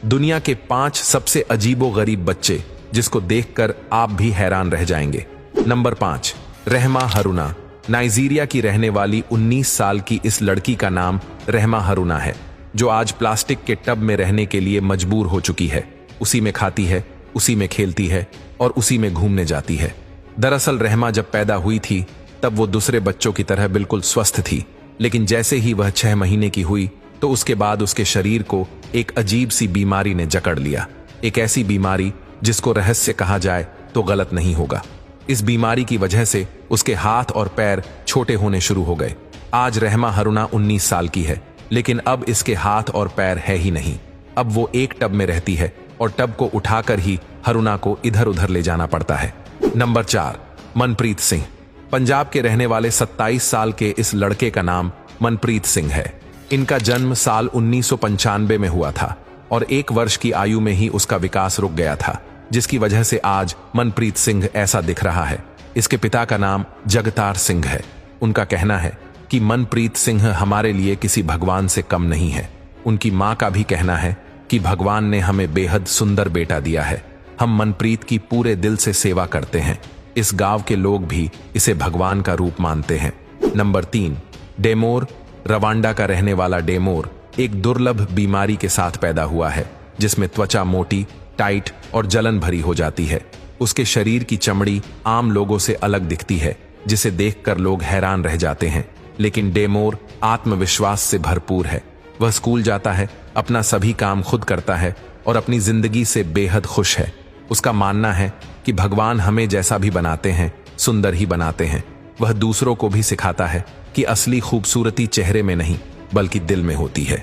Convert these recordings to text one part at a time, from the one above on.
दुनिया के 5 सबसे अजीबोगरीब बच्चे जिसको देखकर आप भी हैरान रह जाएंगे। नंबर 5, रहमा हरुना। नाइजीरिया की रहने वाली 19 साल की इस लड़की का नाम रहमा हरुना है, जो आज प्लास्टिक के टब में रहने के लिए मजबूर हो चुकी है। उसी में खाती है, उसी में खेलती है और उसी में घूमने जाती है। दरअसल रहमा जब पैदा हुई थी तब वो दूसरे बच्चों की तरह बिल्कुल स्वस्थ थी, लेकिन जैसे ही वह 6 महीने की हुई तो उसके बाद उसके शरीर को एक अजीब सी बीमारी ने जकड़ लिया। एक ऐसी बीमारी जिसको रहस्य कहा जाए तो गलत नहीं होगा। इस बीमारी की वजह से उसके हाथ और पैर छोटे होने शुरू हो गए। आज रहमा हरुना 19 साल की है, लेकिन अब इसके हाथ और पैर है ही नहीं। अब वो एक टब में रहती है और टब को उठाकर ही हरुना को इधर उधर ले जाना पड़ता है। नंबर 4, मनप्रीत सिंह। पंजाब के रहने वाले 27 साल के इस लड़के का नाम मनप्रीत सिंह है। इनका जन्म साल 1995 में हुआ था और 1 वर्ष की आयु में ही उसका विकास रुक गया था, जिसकी वजह से आज मनप्रीत सिंह ऐसा दिख रहा है। इसके पिता का नाम जगतार सिंह है। उनका कहना है कि मनप्रीत सिंह हमारे लिए किसी भगवान से कम नहीं है। उनकी मां का भी कहना है कि भगवान ने हमें बेहद सुंदर बेटा दिया है। हम मनप्रीत की पूरे दिल से सेवा करते हैं। इस गांव के लोग भी इसे भगवान का रूप मानते हैं। नंबर 3, डेमोर। रवांडा का रहने वाला डेमोर एक दुर्लभ बीमारी के साथ पैदा हुआ है, जिसमें त्वचा मोटी, टाइट और जलन भरी हो जाती है। उसके शरीर की चमड़ी आम लोगों से अलग दिखती है, जिसे देखकर लोग हैरान रह जाते हैं। लेकिन डेमोर आत्मविश्वास से भरपूर है। वह स्कूल जाता है, अपना सभी काम खुद करता है और अपनी जिंदगी से बेहद खुश है। उसका मानना है कि भगवान हमें जैसा भी बनाते हैं, सुंदर ही बनाते हैं। वह दूसरों को भी सिखाता है कि असली खूबसूरती चेहरे में नहीं बल्कि दिल में होती है।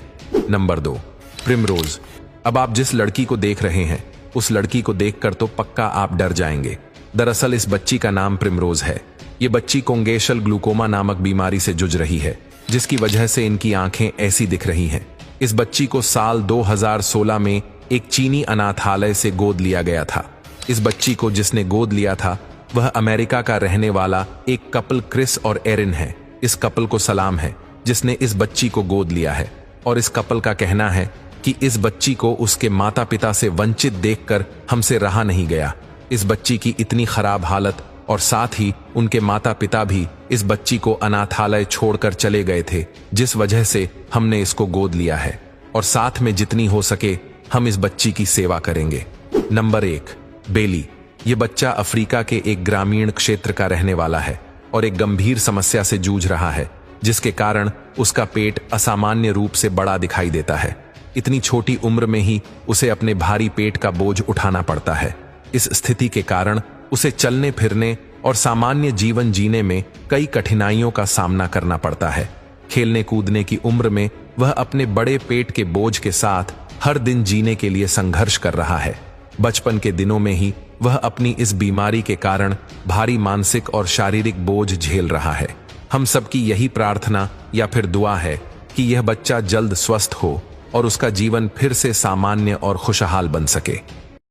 Number 2, primrose. अब आप जिस लड़की को देख रहे हैं उस लड़की को देखकर तो पक्का आप डर जाएंगे। दरअसल इस बच्ची का नाम प्रिमरोज है। ये बच्ची कोंगेशल ग्लूकोमा नामक बीमारी से जूझ रही है, जिसकी वजह से इनकी आंखें ऐसी दिख रही हैं। इस बच्ची को साल 2016 में एक चीनी अनाथालय से गोद लिया गया था। इस बच्ची को जिसने गोद लिया था वह अमेरिका का रहने वाला एक कपल क्रिस और एरिन है। इस कपल को सलाम है जिसने इस बच्ची को गोद लिया है, और इस कपल का कहना है कि इस बच्ची को उसके माता पिता से वंचित देखकर हमसे रहा नहीं गया। इस बच्ची की इतनी खराब हालत और साथ ही उनके माता पिता भी इस बच्ची को अनाथालय छोड़कर चले गए थे, जिस वजह से हमने इसको गोद लिया है और साथ में जितनी हो सके हम इस बच्ची की सेवा करेंगे। नंबर 1, बेली। ये बच्चा अफ्रीका के एक ग्रामीण क्षेत्र का रहने वाला है और एक गंभीर समस्या से जूझ रहा है, जिसके कारण उसका पेट असामान्य रूप से बड़ा दिखाई देता है। इतनी छोटी उम्र में ही उसे अपने भारी पेट का बोझ उठाना पड़ता है। इस स्थिति के कारण उसे चलने फिरने और सामान्य जीवन जीने में कई कठिनाइयों का सामना करना पड़ता है। खेलने कूदने की उम्र में वह अपने बड़े पेट के बोझ के साथ हर दिन जीने के लिए संघर्ष कर रहा है। बचपन के दिनों में ही वह अपनी इस बीमारी के कारण भारी मानसिक और शारीरिक बोझ झेल रहा है। हम सबकी यही प्रार्थना या फिर दुआ है कि यह बच्चा जल्द स्वस्थ हो और उसका जीवन फिर से सामान्य और खुशहाल बन सके।